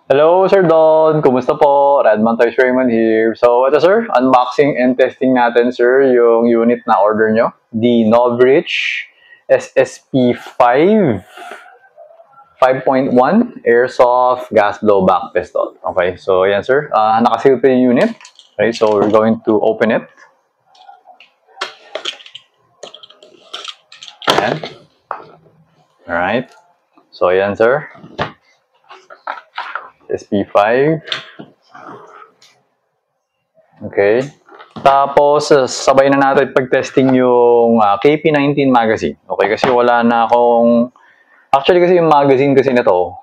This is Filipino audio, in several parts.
Hello, Sir Don. Kumusta po? Redmond Toys Raymond here. So, ito sir, unboxing and testing natin sir yung unit na order nyo. The Novridge SSP5 5.1 Airsoft Gas Blowback Pistol. Okay, so yan sir. Nakaseal pa yung unit. Okay, so we're going to open it. Ayan. Alright. So, yan sir. SP5. Okay. Tapos, sabay na natin pag-testing yung KP19 magazine. Okay, kasi wala na akong... Actually, kasi yung magazine kasi na to,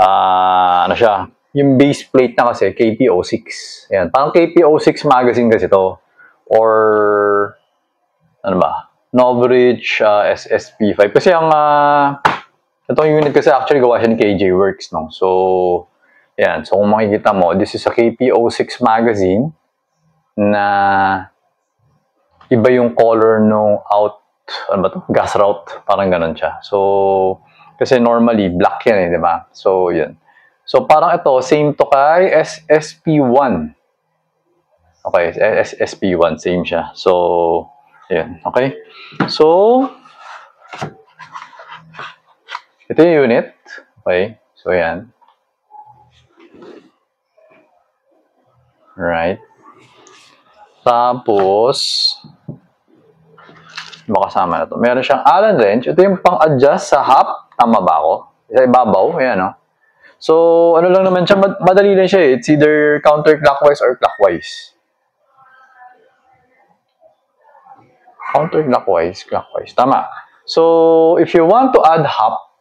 ano siya, yung base plate na kasi, KP06. Ayan, parang KP06 magazine kasi to. Or, ano ba? Novridge SSP5. Kasi ang... itong unit kasi actually gawa siya ni KJ Works, no? So, yan. So, kung makikita mo, this is a KP06 magazine na iba yung color nung ano ba to? Gas route. Parang ganun siya. So, kasi normally, black yan eh, di ba? So, yan. So, parang ito, same to kay SSP1. Okay, SSP1, same siya. So, yan. Okay? So, ito yung unit. Okay. So, yan. Right. Tapos, kasama na to. Meron siyang Allen wrench. Ito yung pang-adjust sa hop. Tama ba ako? Sa ibabaw. Ayan, no? So, ano lang naman siya. Madali lang siya eh. It's either counterclockwise or clockwise. Counterclockwise, clockwise. Tama. So, if you want to add hop,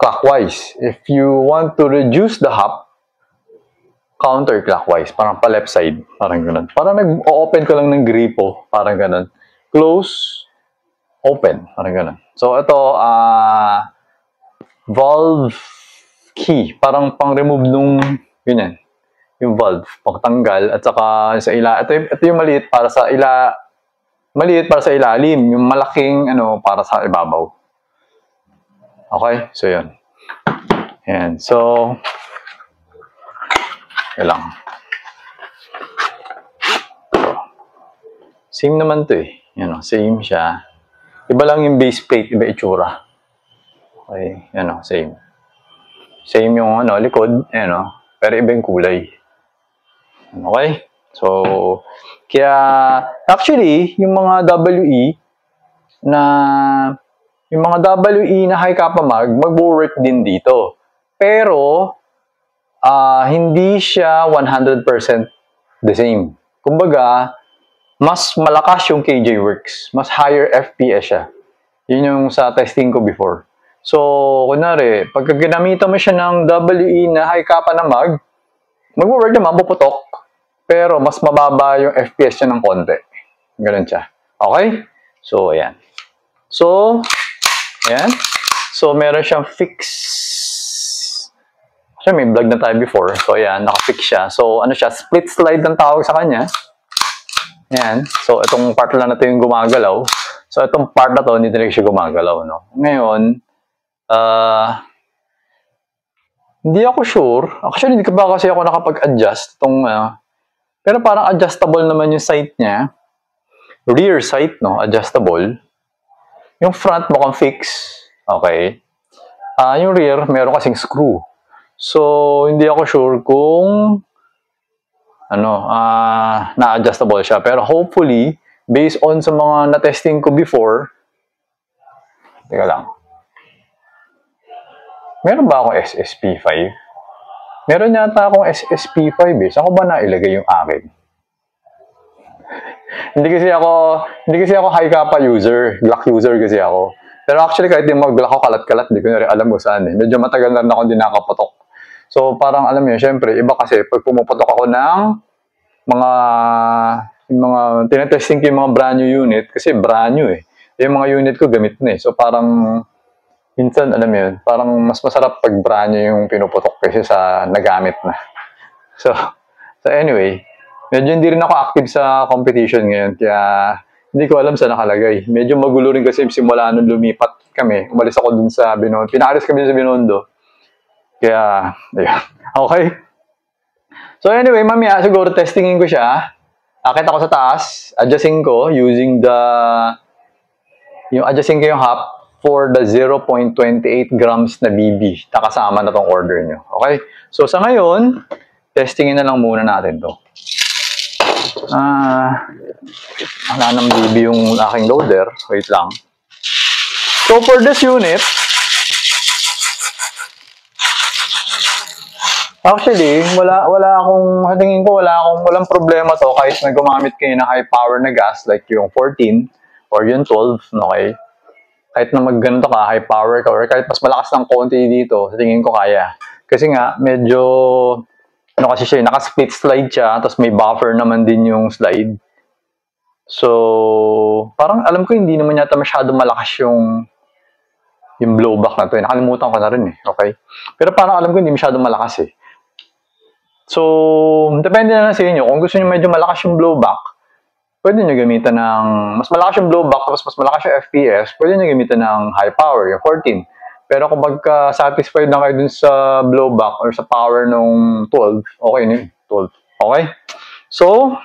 clockwise. If you want to reduce the hop, counterclockwise. Parang pa left side. Parang ganun. Parang nag-open ka lang ng gripo. Parang ganun. Close, open. Parang ganun. So, ito, valve key. Parang pang-remove nung, ganyan. Yung valve. Pagtanggal. At saka sa ito yung maliit para sa maliit para sa ilalim. Yung malaking, para sa ibabaw. Okay? So, yun. Ayan. So, yun lang. So, same naman to eh. Yan o, same siya. Iba lang yung base plate, iba itsura. Okay, yan o, same. Same yung likod, yan o. Pero iba yung kulay. Okay? So, kaya, actually, yung mga WE na high kappa mag-work din dito. Pero, hindi siya 100% the same. Kumbaga, mas malakas yung KJ Works. Mas higher FPS siya. Yun yung sa testing ko before. So, kunwari, pagka ginamitan mo siya ng WE na high kappa na mag-work naman, puputok. Pero, mas mababa yung FPS niya ng konti. Ganun siya. Okay? So, ayan. So, ayan. So, meron siyang Actually, may vlog na tayo before. So, ayan, naka-fix siya. So, ano siya, split slide ng tawag sa kanya. Ayan. So, itong part lang na ito yung gumagalaw. So, itong part na to, hindi talaga siya gumagalaw, no? Ngayon, hindi ako sure. Actually, hindi pa kasi ako nakapag-adjust itong, pero parang adjustable naman yung sight niya. Rear sight, no? Adjustable. Yung front mukhang fix. Okay. Yung rear, meron kasing screw. So, hindi ako sure kung na-adjustable siya. Pero hopefully, based on sa mga na-testing ko before, teka lang. Meron ba akong SSP5? Meron yata akong SSP5 eh. Saan ko ba nailagay yung akin? Hindi kasi ako high kappa user. Glock user kasi ako. Pero actually, kahit yung mag-Glock ako kalat-kalat, di ko na rin alam kung saan eh. Medyo matagal na rin ako hindi nakapatok. So, parang alam mo yun, syempre, iba kasi, pag pumupatok ako ng mga tinetesting ko yung mga brand new unit, kasi brand new eh. Yung mga unit ko, gamit na eh. So, parang, minsan, alam mo yun, parang mas masarap pag brand new yung pinuputok kasi sa nagamit na. So anyway, medyo hindi rin ako active sa competition ngayon, kaya hindi ko alam saan nakalagay. Medyo magulo rin kasi simula nung lumipat kami. Umalis ako dun sa Binondo. Pinaalis kami sa Binondo. Kaya, ayun. Okay. So anyway, mamaya siguro testingin ko siya. Akit ako sa taas, adjusting ko using adjusting ko yung hop for the 0.28 grams na BB na kasama na tong order nyo. Okay? So sa ngayon, testingin na lang muna natin to. Wala nang BB yung aking loader. Wait lang. So for this unit, actually, walang problema to kahit na gumamit kayo ng high power na gas like yung 14 or yung 12, okay? Kahit na magganito ka, high power ka, or kahit mas malakas ng konti dito, sa tingin ko kaya. Kasi nga, medyo, kasi siya, naka-split slide siya, tapos may buffer naman din yung slide. So, parang alam ko hindi naman yata masyado malakas yung blowback na to. Nakalimutan ko na rin okay? Pero parang alam ko hindi masyado malakas So, depende na lang sa inyo. Kung gusto niyo medyo malakas yung blowback, pwede niyo gamitan ng mas malakas yung blowback tapos mas malakas yung FPS, pwede niyo gamitan ng high power, yung 14. Pero kung satisfied na kayo dun sa blowback or sa power nung 12, okay na yun. 12. Okay? So,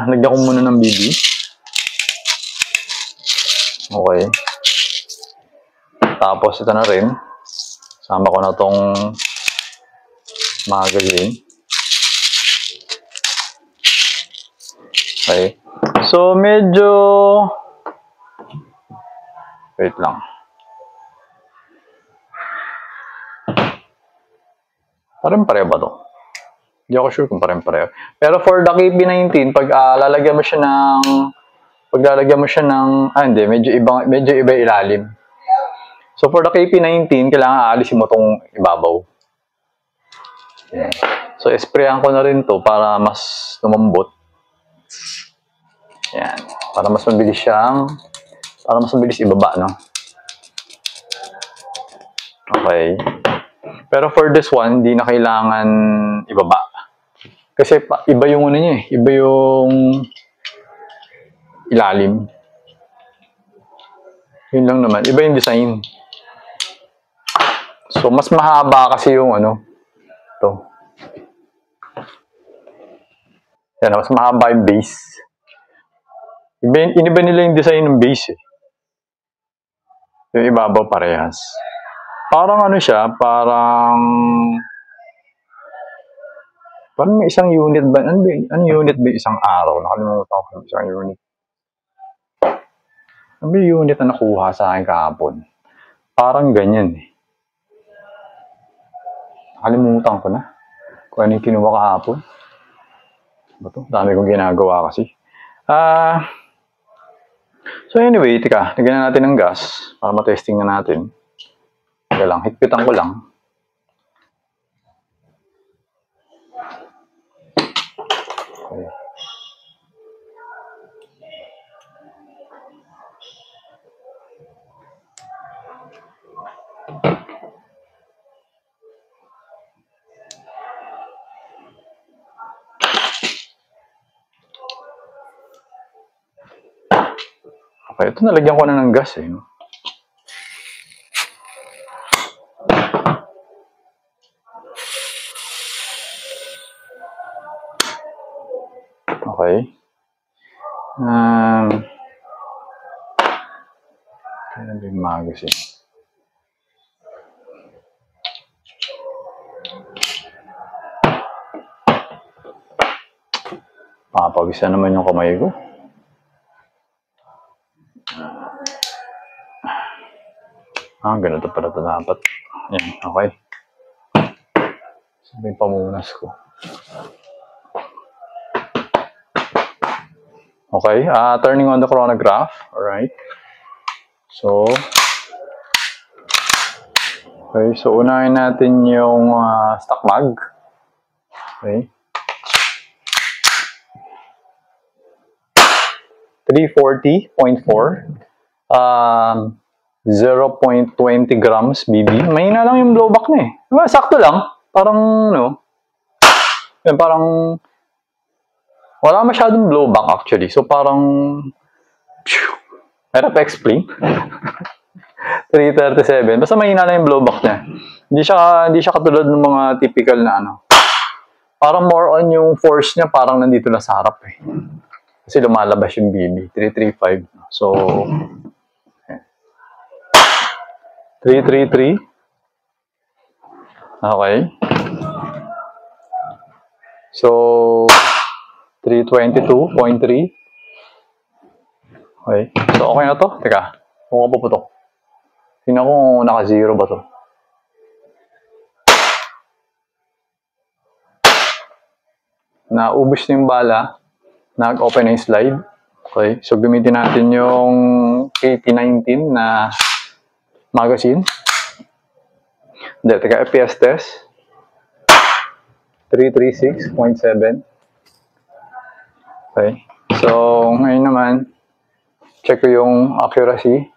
lagyan ko muna ng BB. Okay. Tapos, ito na rin. Sama ko na tong magazine. Okay. So, medyo... Wait lang. Parang pareho ba to? Hindi ako sure kung parang pareho. Pero for the KP19, pag lalagyan mo siya ng... hindi. Medyo iba ilalim. So, for the KP19, kailangan aalisin mo tong ibabaw. Yan. So, sprayan ko na rin to para mas lumambot. Yan. Para mas mabilis ibaba, no? Okay. Pero for this one, hindi na kailangan ibaba. Kasi iba yung niya Iba yung ilalim. Yun lang naman. Iba yung design. So, mas mahaba kasi yung to. Yan, mas mahaba yung base. Iniba nila yung design ng base Yung ibabaw parehas. Parang siya, parang may isang unit ba? Ano unit ba isang araw? Nakalimutan ko isang unit. Ano ba yung unit na nakuha sa akin kahapon? Parang ganyan Nakalimutan ko na. Kung ano yung kinuha kahapon. Bato, dami kong ginagawa kasi. So anyway, lagyan na natin ng gas para matesting na natin. Kaya lang, higpitan ko lang. Okay. Okay, ito nalagyan ko na ng gas Okay. Kailan ba yung magazine? Papawisa naman yung kamay ko. Ganito pala ito dapat. Yan, okay. Sabi yung pamunas ko. Okay, turning on the chronograph. Alright. So, unahin natin yung stock mag. Okay. 340.4. 0.20 grams BB. Mahina lang yung blowback na Sakto lang. Parang, parang wala masyadong blowback actually. So, parang, hirap explain. 337. Basta mahina lang yung blowback niya. Hindi siya katulad ng mga typical na ano. Parang more on yung force niya, parang nandito na sa harap eh. Kasi lumalabas yung BB. 335. So, 333. Okay. So, 322.3. Okay. So, okay na to. Teka. Kung ako puputok. Tingnan ko kung naka-zero ba to. Naubos na yung bala. Nag-open na yung slide. Okay. So, gamitin natin yung KP19 na magazine. Hindi. Teka. FPS test. 336.7. Okay. So, ngayon naman, check ko yung accuracy.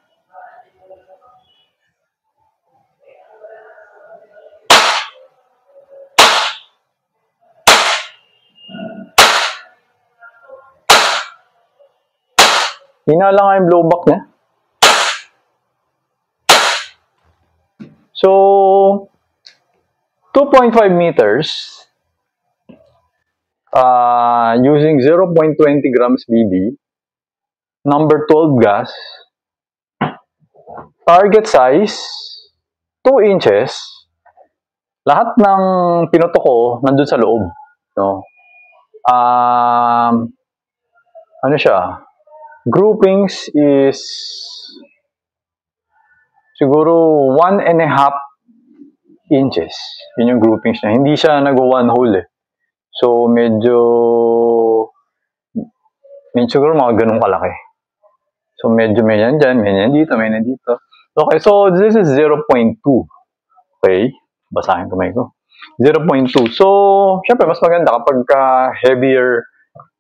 Hina lang nga yung blowback niya. So, 2.5 meters using 0.20 grams BB, number 12 gas, target size 2 inches, lahat ng pinuto ko nandun sa loob. No? Ano siya? Groupings is siguro 1.5 inches. Yun yung groupings niya. Hindi siya nag-one hole eh. So, medyo siguro mga ganun kalaki. So, medyo may yan dyan, may yan dito, may yan dito. Okay, so this is 0.2. Okay, basahin kamay ko. 0.2. So, syempre, mas maganda kapag heavier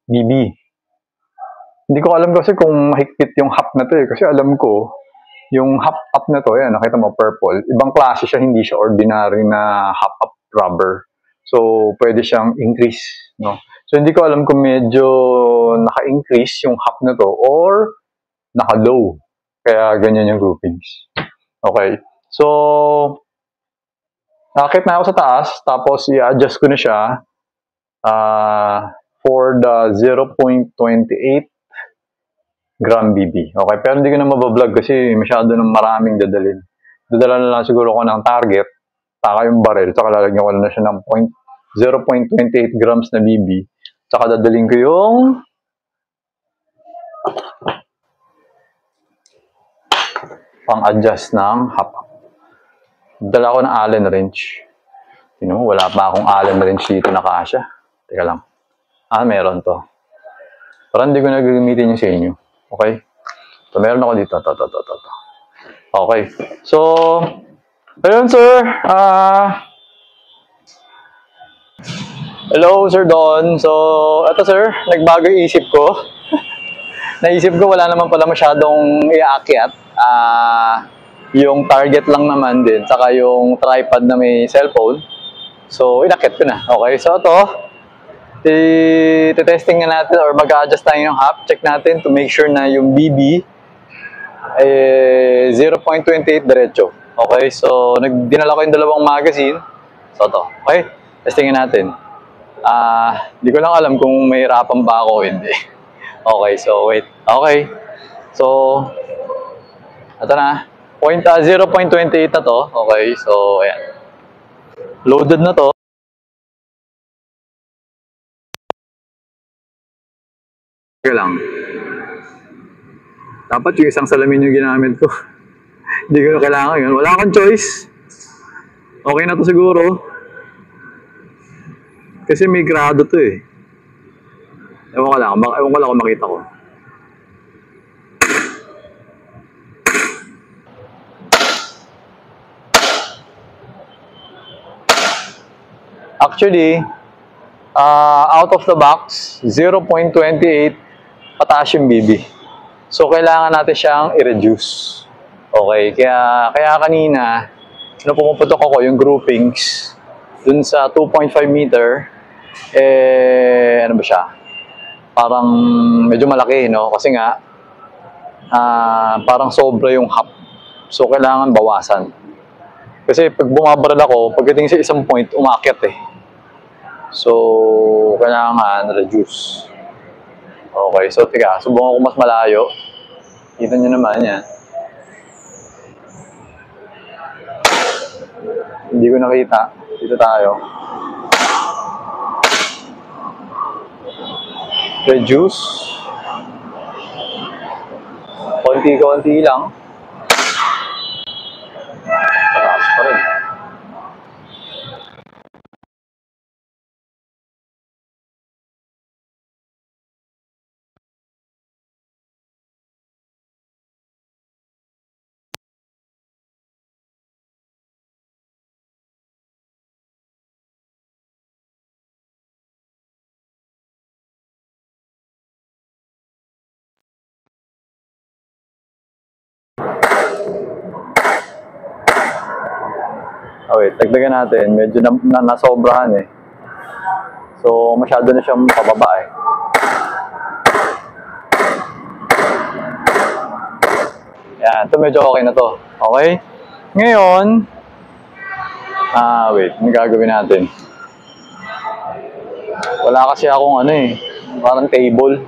BB. Hindi ko alam kasi kung mahigpit yung half na to eh. Kasi alam ko, yung half up na to, yan, nakita mo, purple. Ibang klase siya, hindi siya ordinary na half up rubber. So, pwede siyang increase, no? So, hindi ko alam kung medyo naka-increase yung half na to or naka-low. Kaya ganyan yung groupings. Okay. So, nakakit na ako sa taas. Tapos, i-adjust ko na siya for the 0.28 gram BB. Okay. Pero hindi ko na mabablog kasi masyado nang maraming dadalhin. Dadala na lang siguro ko ng target. Taka yung barrel. Saka lalagyan ko na siya ng 0.28 grams na BB. Saka dadalhin ko yung pang-adjust ng half. Dala ko ng Allen wrench. You know, wala pa akong Allen wrench dito na kasya. Teka lang. Meron to. Parang hindi ko na gagamitin yung sa inyo. Okay? So, meron ako dito. Okay. So, ayun, sir. Hello, Sir Don. So, eto, sir. Nagbago yung isip ko. Naisip ko wala naman pala masyadong iaakyat. Yung target lang naman din. Saka yung tripod na may cellphone. So, inakyat ko na. Okay. So, ito. I-testing na natin or mag-adjust tayo yung half. Check natin to make sure na yung BB 0.28 diretso. Okay, so dinala ko yung dalawang magazine. So ito, okay, testingin natin. Hindi ko lang alam kung may hirapan ba ako o hindi. Okay, so wait. Okay, so ito na. 0.28 na to. Okay, so ayan. Loaded na to. Lang. Dapat yung isang salamin yung ginamit ko. Hindi ko na kailangan yun. Wala akong choice. Okay na to siguro. Kasi may grado to eh. Ewan ko lang kung makita ko. Actually, out of the box, 0.28 pataas yung BB. So, kailangan natin siyang i-reduce. Okay, kaya kanina, pumuputok ako yung groupings dun sa 2.5 meter, ano ba siya? Parang medyo malaki, no? Kasi nga, parang sobra yung half. So, kailangan bawasan. Kasi pag bumabaril ako, pagdating sa isang point, umakyat eh. So, kailangan reduce. Okay, so tiga, subukan ko mas malayo. Kita nyo naman yan. Hindi ko nakita. Dito tayo. Reduce. Konti-konti lang. Pataas pa rin. Okay, tagdagan natin. Medyo nasobrahan eh. So, masyado na siyang pababa eh. Yan, ito medyo okay na to. Okay? Ngayon, wait, ano gagawin natin? Wala kasi akong ano eh, parang table.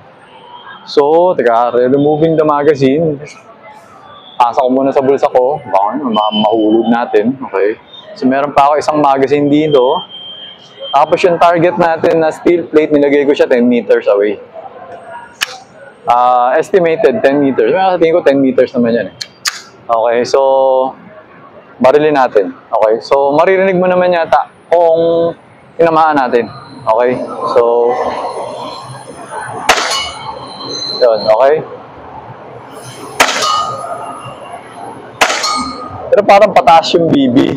So, teka, removing the magazine. Pasok ko muna sa bulsa ko. Baka mahulog natin. Okay. So, meron pa ako isang magazine dito. Tapos yung target natin na steel plate, nilagay ko siya 10 meters away. Estimated 10 meters. Sa tingin ko 10 meters naman yan eh. Okay, so barilin natin. Okay, so maririnig mo naman yata kung tinamaan natin. Okay, so yun, okay. Pero parang pataas yung BB.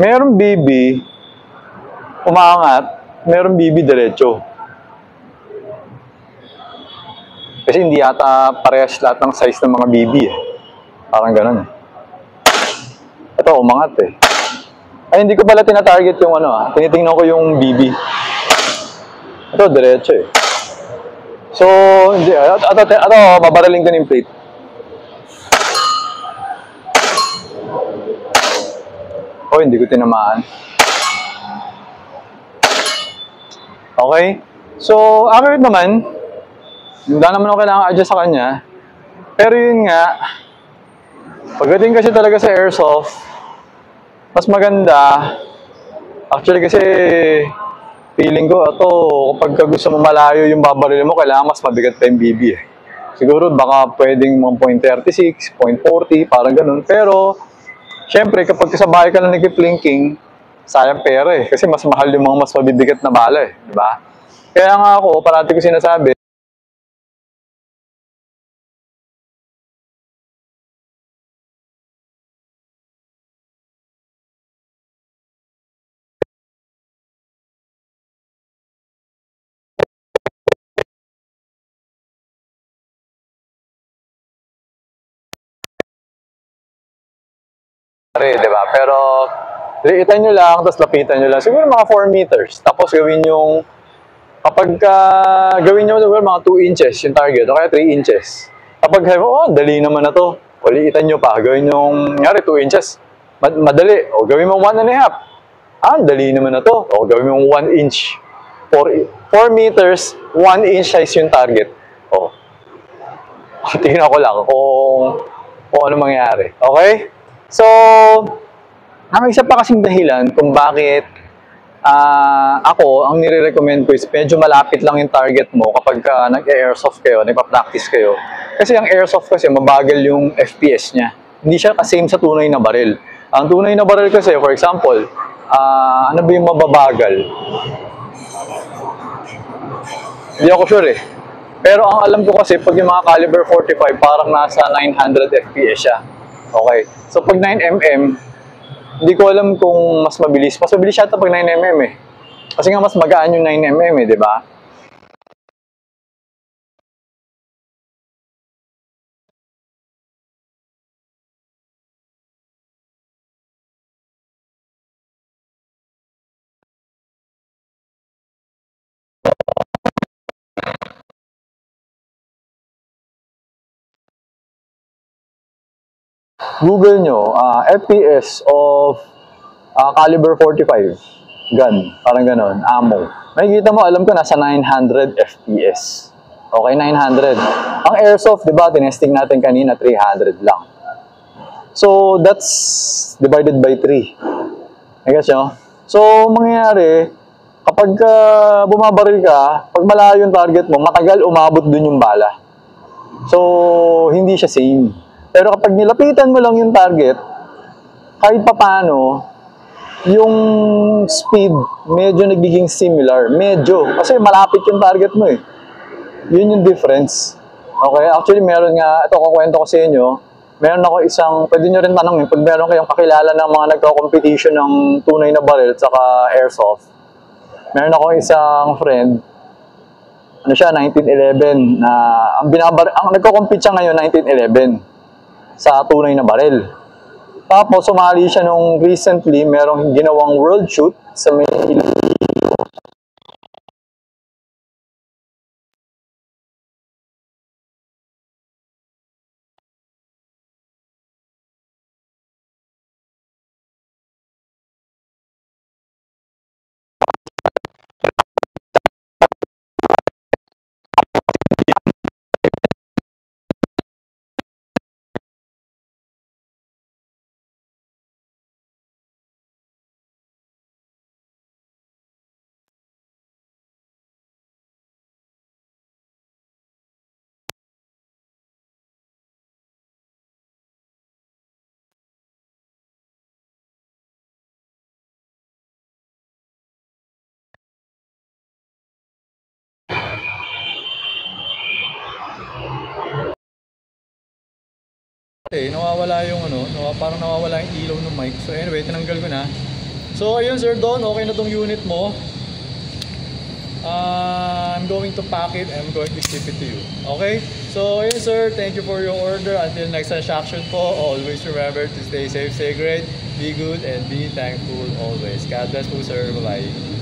Merong BB umaangat, merong BB diretso. Kasi hindi yata parehas lahat ng size ng mga BB eh. Parang ganun eh. Ito, umangat eh. Ay, hindi ko pala tina-target yung ano tinitingnan ko yung BB. Ito, diretso eh. So, hindi. Ito, babaraling ko na yung plate. Oh, hindi ko tinamaan. Okay? So, accurate naman. Wala naman ako kailangan adjust sa kanya. Pero yun nga, pagdating kasi talaga sa airsoft, mas maganda. Actually kasi, feeling ko, ito, kapag gusto mo malayo yung babaril mo, kailangan mas mabigat pa yung BB eh. Siguro baka pwedeng mga 0.36, 0.40, parang ganun. Pero, syempre, kapag sa bahay ka na nag-plinking, sayang pera eh. Kasi mas mahal yung mga mas mabibigat na bala eh. Diba? Kaya nga ako, parati ko sinasabi, di ba? Pero, liitan nyo lang, tapos lapitan nyo lang. Siguro mga 4 meters. Tapos gawin yung, kapag gawin nyo siguro mga 2 inches yung target, o kaya 3 inches. Kapag sabi mo, oh, dali naman na to. O, liitan nyo pa. Gawin yung, ngari, 2 inches. Madali. O, gawin mo 1 and a half. Dali naman na to. O, gawin mo 1 inch. 4 meters, 1 inch size yung target. O. Tingnan ko lang kung ano mangyari. Okay? So, ang isa pa kasing dahilan kung bakit ako, ang nire-recommend ko is medyo malapit lang yung target mo kapag nag-airsoft kayo, nagpa-practice kayo. Kasi ang airsoft kasi mabagal yung FPS niya. Hindi siya same sa tunay na baril. Ang tunay na baril kasi, for example, ano ba yung mababagal? Hindi ako sure eh. Pero ang alam ko kasi, pag yung mga caliber 45, parang nasa 900 FPS siya. Okay. So, pag 9mm, hindi ko alam kung mas mabilis. Mas mabilis yata pag 9mm eh. Kasi nga mas magaan yung 9mm eh, di ba? Google nyo, FPS of caliber 45 gun, parang ganon, ammo. Makikita mo, alam ko, nasa 900 FPS. Okay, 900. Ang airsoft, di ba, tinesting natin kanina, 300 lang. So, that's divided by 3. I guess nyo? So, mangyayari, kapag bumabaril ka, pag malayo yung target mo, matagal umabot dun yung bala. So, hindi siya same. Pero kapag nilapitan mo lang yung target, kahit papano, yung speed, medyo nagiging similar. Medyo. Kasi malapit yung target mo eh. Yun yung difference. Okay? Actually, meron nga, ito kukwento ko sa inyo, meron ako isang, pwede nyo rin tanongin, pag meron kayong kakilala ng mga nagka-competition ng tunay na baril at saka airsoft. Meron ako isang friend, ano siya, 1911, na ang nagko-compete siya ngayon, 1911, sa tunay na baril. Tapos, sumali siya nung recently, merong ginawang world shoot sa may nawawala yung parang nawawala yung ilaw ng mic. So anyway, tinanggal ko na. So ayun Sir Don, okay na tong unit mo. I'm going to pack it and I'm going to ship it to you. Okay? So ayun sir, thank you for your order. Until next transaction po, always remember to stay safe, stay great, be good, and be thankful always. God bless po sir. Bye-bye.